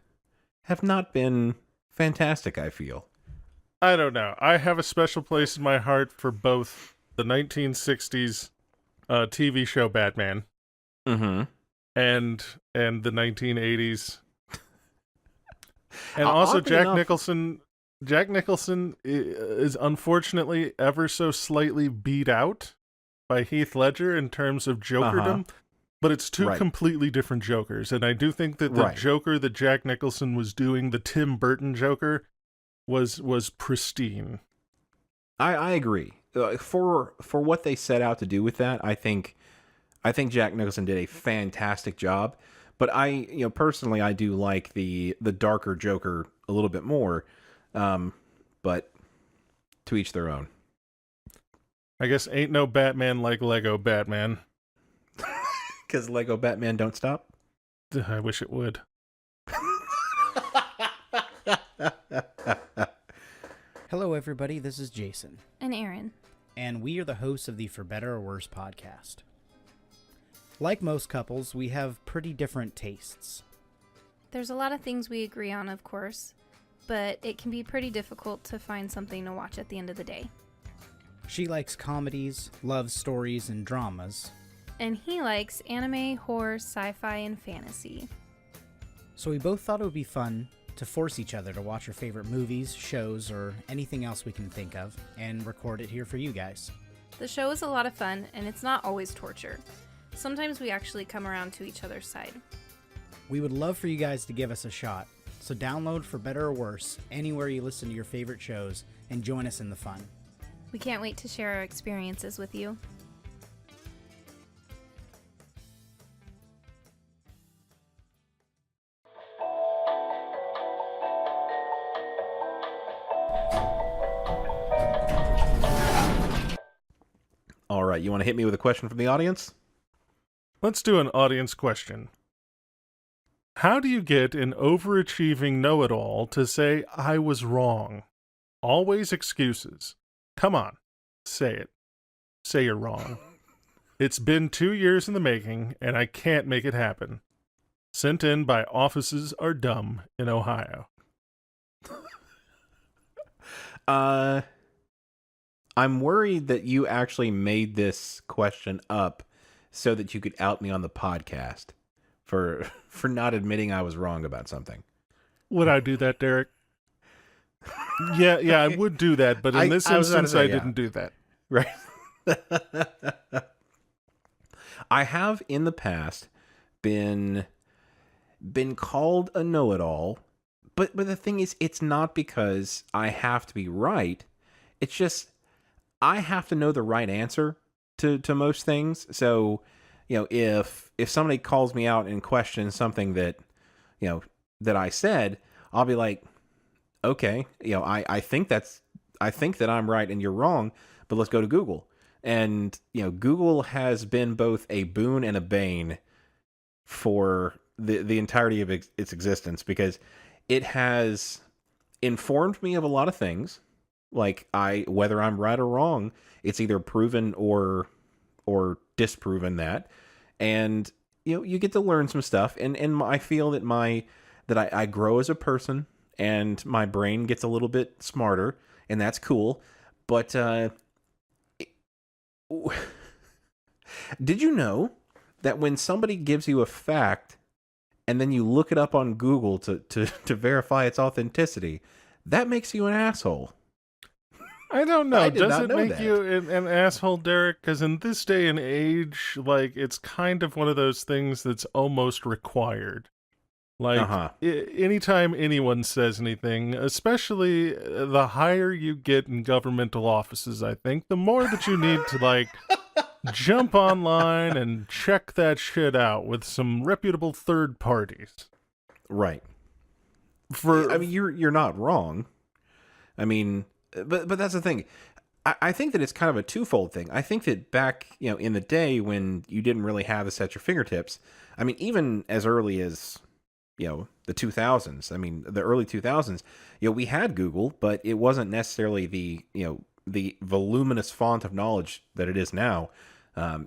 have not been fantastic, I feel. I don't know. I have a special place in my heart for both the 1960s TV show Batman and the 1980s. And also Jack Nicholson. Jack Nicholson is unfortunately ever so slightly beat out by Heath Ledger in terms of Jokerdom, but it's two completely different Jokers. And I do think that the Joker that Jack Nicholson was doing, the Tim Burton Joker, was pristine. I agree. For what they set out to do with that, I think Jack Nicholson did a fantastic job. But personally, I do like the darker Joker a little bit more. But to each their own. I guess ain't no Batman like Lego Batman. Because Lego Batman don't stop? I wish it would. Hello, everybody. This is Jason. And Aaron. And we are the hosts of the For Better or Worse podcast. Like most couples, we have pretty different tastes. There's a lot of things we agree on, of course, but it can be pretty difficult to find something to watch at the end of the day. She likes comedies, love stories, and dramas. And he likes anime, horror, sci-fi, and fantasy. So we both thought it would be fun to force each other to watch our favorite movies, shows, or anything else we can think of, and record it here for you guys. The show is a lot of fun, and it's not always torture. Sometimes we actually come around to each other's side. We would love for you guys to give us a shot, so download For Better or Worse anywhere you listen to your favorite shows, and join us in the fun. We can't wait to share our experiences with you. All right, you want to hit me with a question from the audience? Let's do an audience question. How do you get an overachieving know-it-all to say, I was wrong? Always excuses. Come on, say it. say you're wrong. It's been 2 years in the making, and I can't make it happen. Sent in by Offices Are Dumb in Ohio. I'm worried that you actually made this question up so that you could out me on the podcast for not admitting I was wrong about something. Would I do that, Derek? Yeah, I would do that, but in this I was about to instance, say, I yeah. didn't do that. Right. I have in the past been called a know-it-all, but the thing is, it's not because I have to be right. It's just I have to know the right answer to most things. So, if somebody calls me out and questions something that, that I said, I'll be like, okay, I think that I'm right and you're wrong, but let's go to Google. And, Google has been both a boon and a bane for the entirety of its existence, because it has informed me of a lot of things. Like, whether I'm right or wrong, it's either proven or disproven that. And, you get to learn some stuff. And I feel that I grow as a person, and my brain gets a little bit smarter, and that's cool. But, did you know that when somebody gives you a fact and then you look it up on Google to verify its authenticity, that makes you an asshole? I don't know. I did Does not it know make that. you an asshole, Derek? Because in this day and age, like, it's kind of one of those things that's almost required. Like, anytime anyone says anything, especially the higher you get in governmental offices, I think, the more that you need to, like, jump online and check that shit out with some reputable third parties. Right. I mean, you're not wrong. I mean, but that's the thing. I think that it's kind of a twofold thing. I think that back, in the day when you didn't really have this at your fingertips, I mean, even as early as, the 2000s, I mean, the early 2000s, we had Google, but it wasn't necessarily the voluminous font of knowledge that it is now.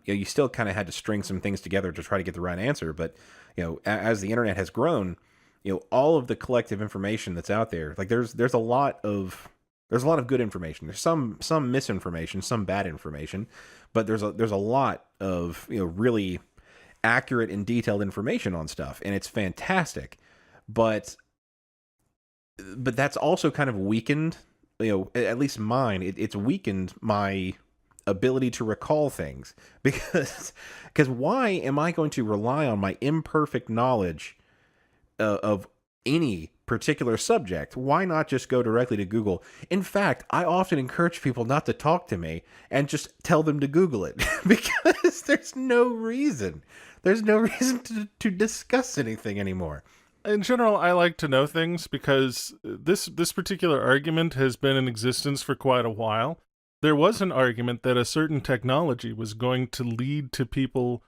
You still kind of had to string some things together to try to get the right answer. But, as the internet has grown, all of the collective information that's out there, like there's a lot of good information. There's some misinformation, some bad information, but there's a lot of, really accurate and detailed information on stuff, and it's fantastic. But that's also kind of weakened, at least mine. It's weakened my ability to recall things, because why am I going to rely on my imperfect knowledge of any particular subject? Why not just go directly to Google? In fact, I often encourage people not to talk to me and just tell them to Google it, because there's no reason to discuss anything anymore. In general, I like to know things because this particular argument has been in existence for quite a while. There was an argument that a certain technology was going to lead to people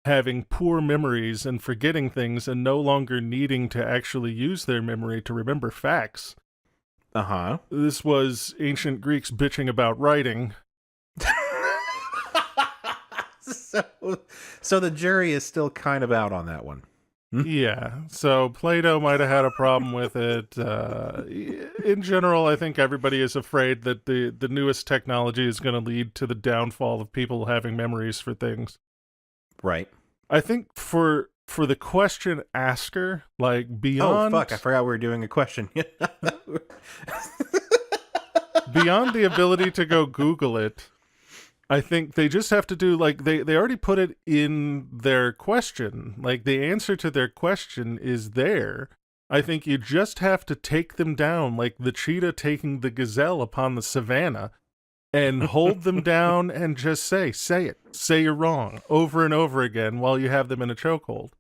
having poor memories and forgetting things and no longer needing to actually use their memory to remember facts. This was ancient Greeks bitching about writing. So the jury is still kind of out on that one. Yeah, so Plato might have had a problem with it. In general, I think everybody is afraid that the newest technology is going to lead to the downfall of people having memories for things. Right. I think for the question asker, like beyond... Oh, fuck, I forgot we were doing a question. Beyond the ability to go Google it, I think they just have to do, like, they already put it in their question. Like, the answer to their question is there. I think you just have to take them down, like the cheetah taking the gazelle upon the savannah, and hold them down and just say it. Say you're wrong over and over again while you have them in a chokehold.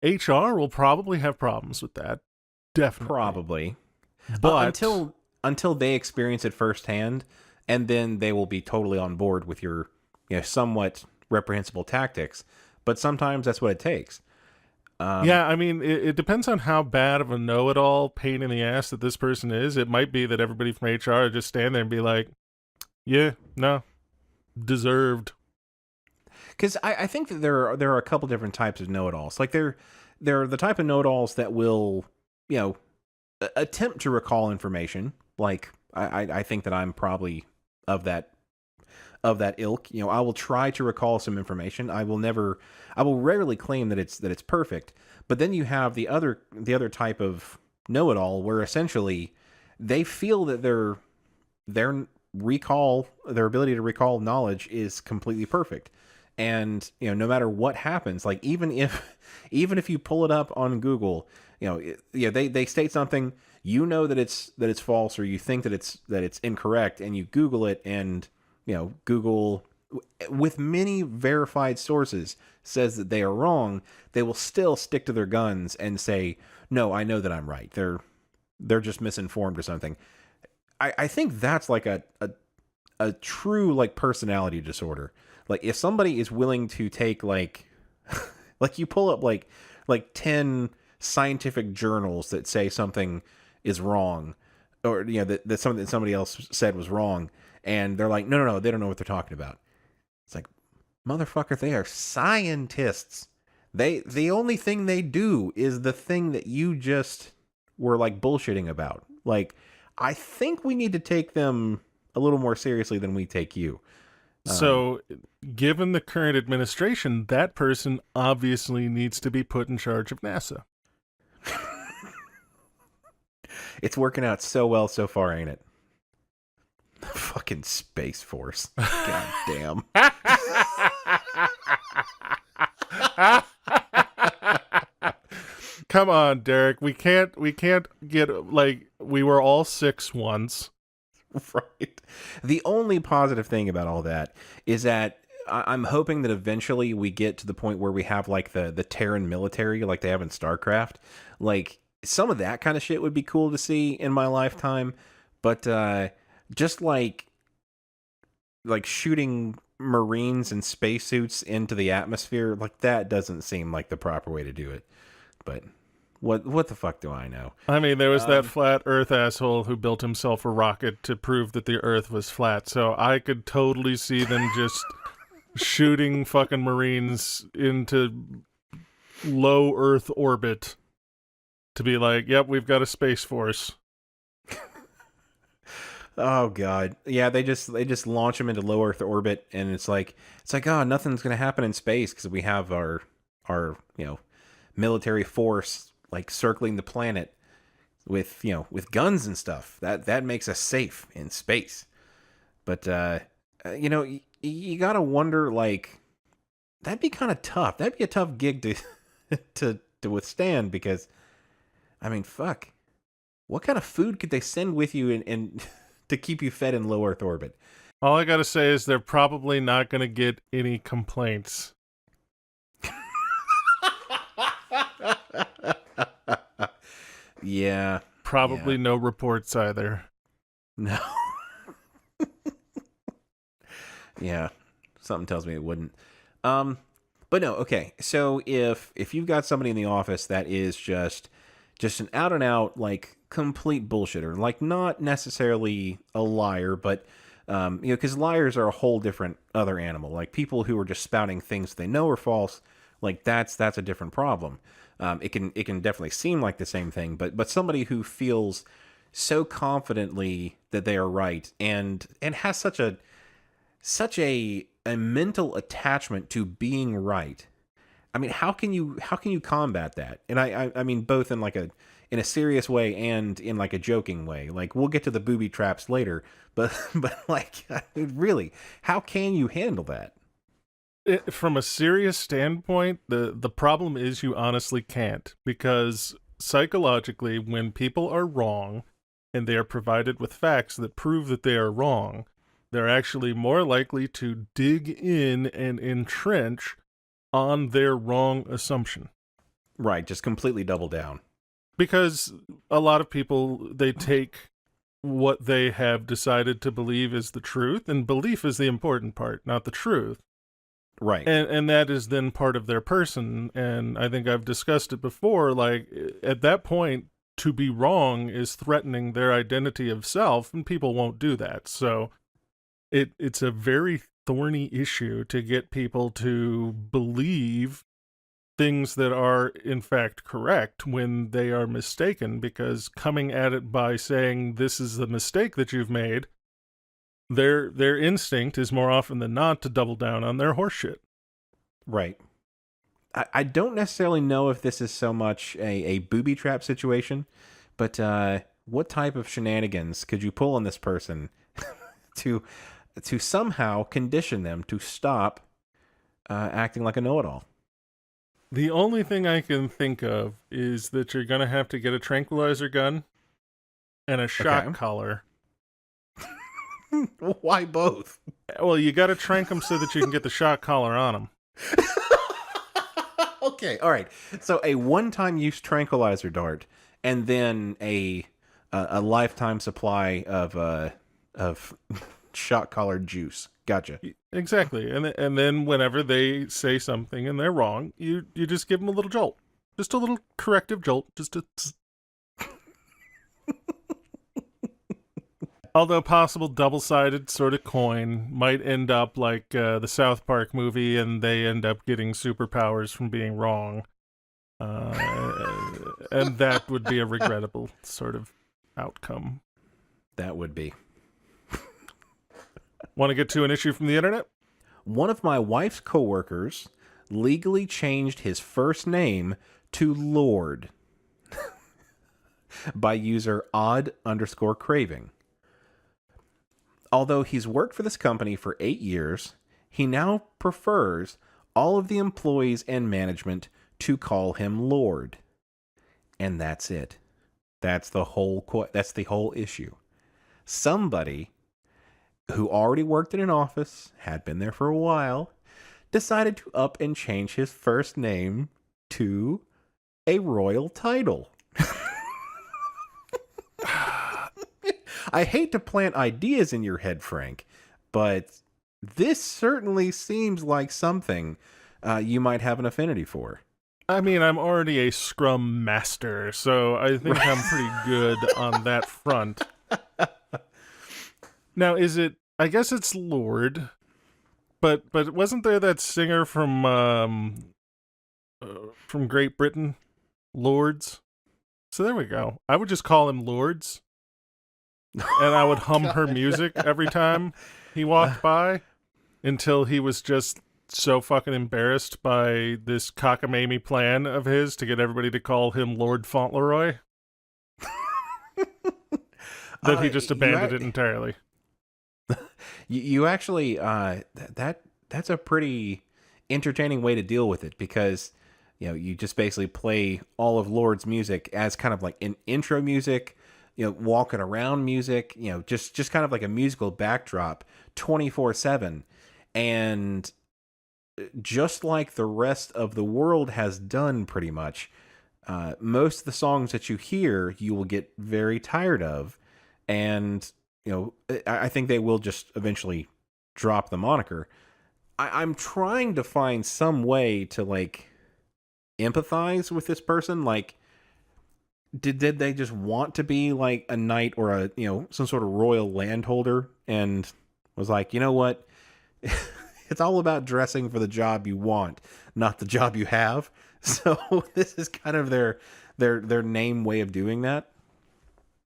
HR will probably have problems with that. Definitely. Probably. But until they experience it firsthand, and then they will be totally on board with your, somewhat reprehensible tactics. But sometimes that's what it takes. Yeah, I mean, it depends on how bad of a know-it-all pain in the ass that this person is. It might be that everybody from HR just stand there and be like, yeah, no, deserved. Because I think that there are a couple different types of know-it-alls. Like there are the type of know-it-alls that will, attempt to recall information. Like I think that I'm probably of that ilk. I will try to recall some information. I will rarely claim that it's perfect. But then you have the other type of know-it-all where essentially they feel that their ability to recall knowledge is completely perfect. And no matter what happens, like even if you pull it up on Google, they state something, that it's false, or you think that it's incorrect, and you Google it, and Google, with many verified sources, says that they are wrong. They will still stick to their guns and say, no, I know that I'm right. They're just misinformed or something. I think that's like a true like personality disorder. Like if somebody is willing to take like you pull up like 10 scientific journals that say something is wrong, or that something that somebody else said was wrong, and they're like, no, they don't know what they're talking about. It's like, motherfucker, they are scientists. The only thing they do is the thing that you just were like bullshitting about. Like, I think we need to take them a little more seriously than we take you. So, given the current administration, that person obviously needs to be put in charge of NASA. It's working out so well so far, ain't it? Fucking Space Force. God damn. Come on, Derek. We can't get, like, we were all 6 once. Right. The only positive thing about all that is that I'm hoping that eventually we get to the point where we have like the Terran military like they have in StarCraft. Like some of that kind of shit would be cool to see in my lifetime, but just like shooting Marines in spacesuits into the atmosphere, like that doesn't seem like the proper way to do it. But what the fuck do I know? I mean, there was that flat Earth asshole who built himself a rocket to prove that the Earth was flat. So I could totally see them just shooting fucking Marines into low Earth orbit to be like, yep, we've got a space force. Oh god, yeah. They just launch them into low Earth orbit, and it's like oh, nothing's gonna happen in space because we have our military force like circling the planet with guns and stuff. That makes us safe in space. But you gotta wonder, like, that'd be kind of tough. That'd be a tough gig to withstand, because I mean, fuck, what kind of food could they send with you and to keep you fed in low Earth orbit? All I gotta say is they're probably not gonna get any complaints. Yeah. Probably no reports either. No. Yeah. Something tells me it wouldn't. But no, okay. So if you've got somebody in the office that is just an out and out like complete bullshitter, like not necessarily a liar, but because liars are a whole different other animal. Like people who are just spouting things they know are false, like that's a different problem. It can definitely seem like the same thing, but somebody who feels so confidently that they are right and has such a mental attachment to being right. I mean, how can you combat that? And I mean both in in a serious way and in like a joking way. Like we'll get to the booby traps later, but like really, how can you handle that? From a serious standpoint, the problem is you honestly can't, because psychologically, when people are wrong and they are provided with facts that prove that they are wrong, they're actually more likely to dig in and entrench on their wrong assumption. Right, just completely double down. Because a lot of people, they take what they have decided to believe is the truth, and belief is the important part, not the truth. Right. And that is then part of their person. And I think I've discussed it before, like at that point, to be wrong is threatening their identity of self, and people won't do that. So it's a very thorny issue to get people to believe things that are in fact correct when they are mistaken, because coming at it by saying this is the mistake that you've made, their instinct is more often than not to double down on their horseshit. Right. I don't necessarily know if this is so much a booby trap situation, but what type of shenanigans could you pull on this person to somehow condition them to stop acting like a know-it-all? The only thing I can think of is that you're going to have to get a tranquilizer gun and a shock collar. Why both? Well, you got to trank them so that you can get the shock collar on them. Okay, all right. So a one-time use tranquilizer dart, and then a lifetime supply of shock collar juice. Gotcha. Exactly. And then whenever they say something and they're wrong, you just give them a little jolt. Just a little corrective jolt. Just a although possible double-sided sort of coin might end up like the South Park movie, and they end up getting superpowers from being wrong. And that would be a regrettable sort of outcome. That would be. Want to get to an issue from the internet? One of my wife's coworkers legally changed his first name to Lord by user odd_craving. Although he's worked for this company for 8 years, he now prefers all of the employees and management to call him Lord. And that's it. That's the whole issue. Somebody who already worked in an office, had been there for a while, decided to up and change his first name to a royal title. I hate to plant ideas in your head, Frank, but this certainly seems like something you might have an affinity for. I mean, I'm already a Scrum master, so I think I'm pretty good on that front. Now, is it... I guess it's Lord, but wasn't there that singer from Great Britain, Lords? So there we go. I would just call him Lords, and I would hum her music every time he walked by until he was just so fucking embarrassed by this cockamamie plan of his to get everybody to call him Lord Fauntleroy that he just abandoned it entirely. You actually, that's a pretty entertaining way to deal with it, because, you know, you just basically play all of Lord's music as kind of like an intro music, you know, walking around music, you know, just kind of like a musical backdrop 24/7. And just like the rest of the world has done pretty much, most of the songs that you hear, you will get very tired of. And you know, I think they will just eventually drop the moniker. I'm trying to find some way to, like, empathize with this person. Like, did they just want to be, like, a knight or a, you know, some sort of royal landholder, and was like, you know what? It's all about dressing for the job you want, not the job you have. So this is kind of their name way of doing that.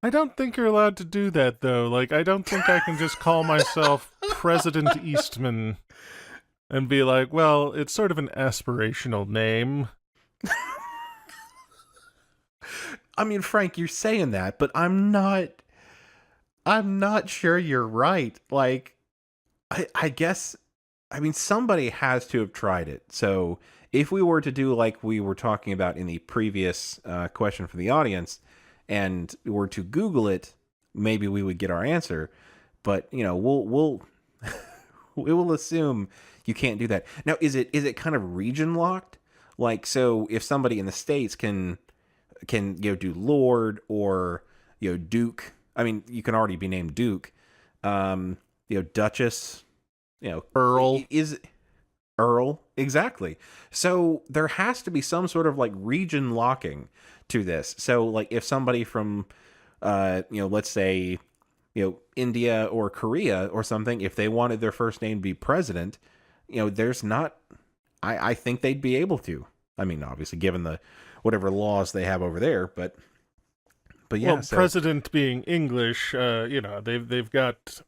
I don't think you're allowed to do that, though. Like, I don't think I can just call myself President Eastman and be like, well, it's sort of an aspirational name. I mean, Frank, you're saying that, but I'm not sure you're right. Like, I guess, I mean, somebody has to have tried it. So if we were to do like we were talking about in the previous question from the audience, and were to Google it, maybe we would get our answer. But, you know, we'll we will assume you can't do that. Now, is it kind of region locked? Like, so if somebody in the States can you know, do Lord or, you know, Duke. I mean, you can already be named Duke. You know, Duchess. You know, Earl. Is Earl, exactly. So there has to be some sort of like region locking to this. So like if somebody from you know, let's say India or Korea or something, if they wanted their first name to be president, there's not. I think they'd be able to. I mean, obviously, given the whatever laws they have over there, but yeah. Well, president being English, they've got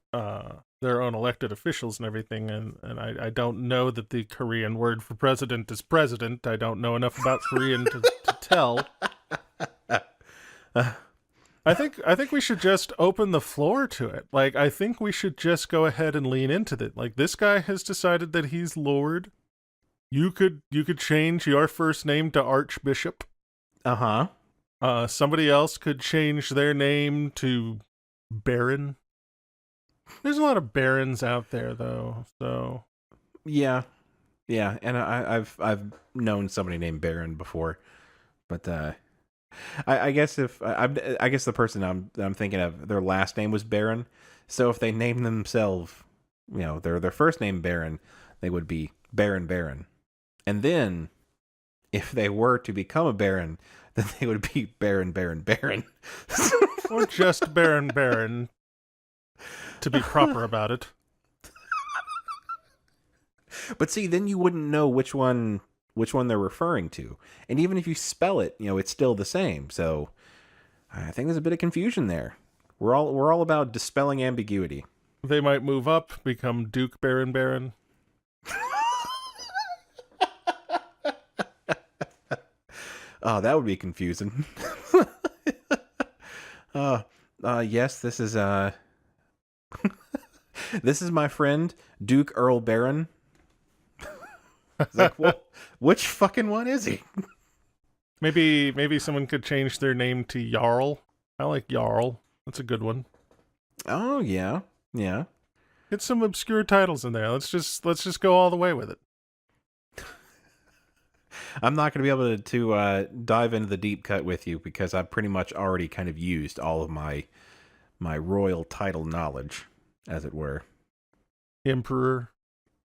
their own elected officials and everything, and I don't know that the Korean word for president is president. I don't know enough about Korean to tell. I think we should just open the floor to it. Like, I think we should just go ahead and lean into it. Like, this guy has decided that he's Lord. You could change your first name to Archbishop. Somebody else could change their name to Baron. There's a lot of barons out there, though. So yeah, and I've known somebody named Baron before, but I guess I guess the person I'm thinking of, their last name was Baron. So if they named themselves, their first name Baron, they would be Baron. And then if they were to become a Baron, then they would be Baron. Or just Baron, to be proper about it. But see, then you wouldn't know which one they're referring to. And even if you spell it, it's still the same. So I think there's a bit of confusion there. We're all about dispelling ambiguity. They might move up, become Duke Baron. Oh, that would be confusing. Yes, this is this is my friend Duke Earl Baron. It's like, well, which fucking one is he? Maybe someone could change their name to Jarl. I like Jarl. That's a good one. Oh yeah. Get some obscure titles in there. Let's just go all the way with it. I'm not going to be able to dive into the deep cut with you because I've pretty much already kind of used all of my royal title knowledge, as it were. Emperor.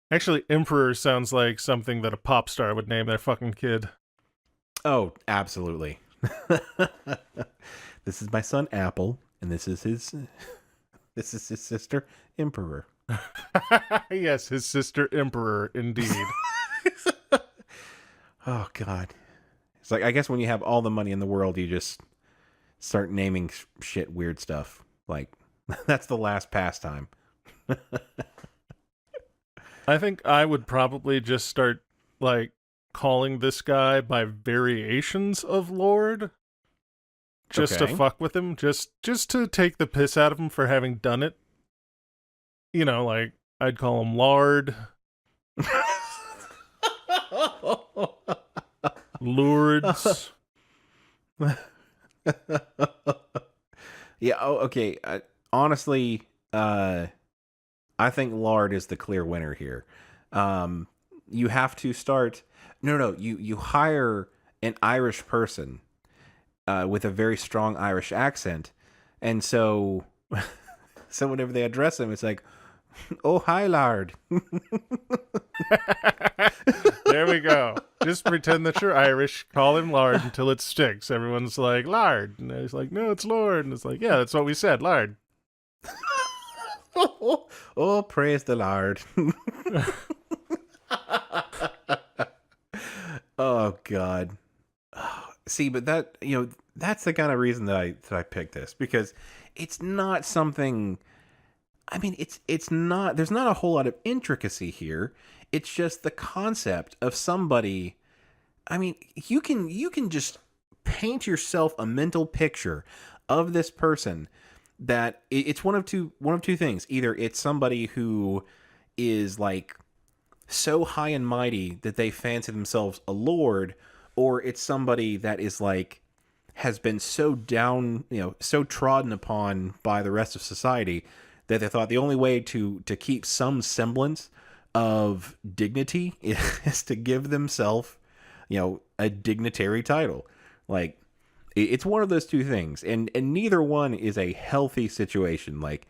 Actually, Emperor sounds like something that a pop star would name their fucking kid. Oh, absolutely. This is my son Apple, and this is his sister Emperor. Yes, his sister Emperor, indeed. Oh, God. It's like, I guess when you have all the money in the world, you just start naming shit weird stuff. Like, that's the last pastime. I think I would probably just start, like, calling this guy by variations of Lord. Just to fuck with him. Just to take the piss out of him for having done it. Like, I'd call him Lard. Lourdes. Yeah. Oh, okay. Honestly, I think Lard is the clear winner here. You have to start. No. You hire an Irish person with a very strong Irish accent, and so whenever they address him, it's like, "Oh, hi, Lard." There we go. Just pretend that you're Irish. Call him Lard until it sticks. Everyone's like, Lard. And he's like, no, it's Lord. And it's like, yeah, that's what we said, Lard. Oh, praise the Lord. Oh, God. See, but that, that's the kind of reason that I picked this, because it's not something. I mean, it's not. There's not a whole lot of intricacy here. It's just the concept of somebody. I mean, you can just paint yourself a mental picture of this person that it's one of two things. Either it's somebody who is like so high and mighty that they fancy themselves a lord, or it's somebody that is like has been so down, so trodden upon by the rest of society that they thought the only way to keep some semblance of dignity is to give themselves, a dignitary title. Like, it's one of those two things, and neither one is a healthy situation. Like,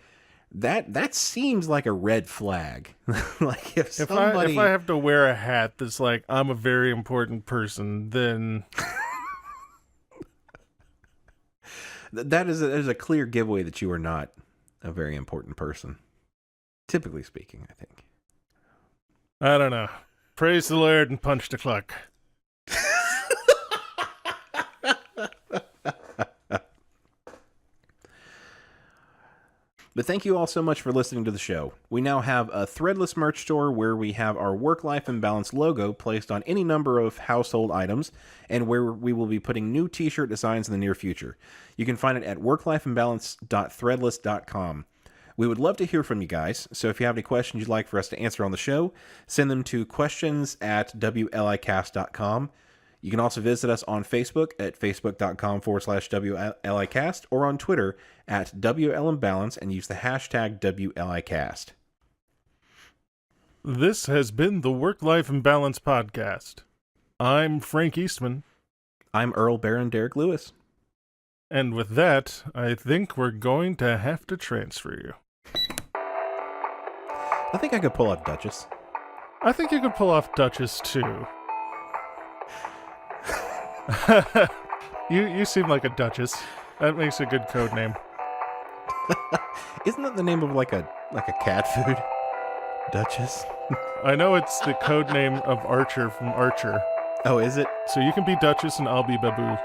that seems like a red flag. Like, if somebody... if I have to wear a hat that's like, I'm a very important person, then there's a clear giveaway that you are not. a very important person. Typically speaking, I think. I don't know. Praise the Lord and punch the clock. But thank you all so much for listening to the show. We now have a threadless merch store where we have our Work-Life Imbalance logo placed on any number of household items, and where we will be putting new t-shirt designs in the near future. You can find it at worklifeimbalance.threadless.com. We would love to hear from you guys, so if you have any questions you'd like for us to answer on the show, send them to questions@wlicast.com. You can also visit us on Facebook at facebook.com/WLIcast or on Twitter at WLImbalance and use the hashtag WLIcast. This has been the Work-Life Imbalance Podcast. I'm Frank Eastman. I'm Earl Baron Derek Lewis. And with that, I think we're going to have to transfer you. I think I could pull off Duchess. I think you could pull off Duchess, too. You seem like a Duchess. That makes a good code name. Isn't that the name of like a cat food? Duchess? I know it's the code name of Archer from Archer. Oh, is it? So you can be Duchess and I'll be Babu.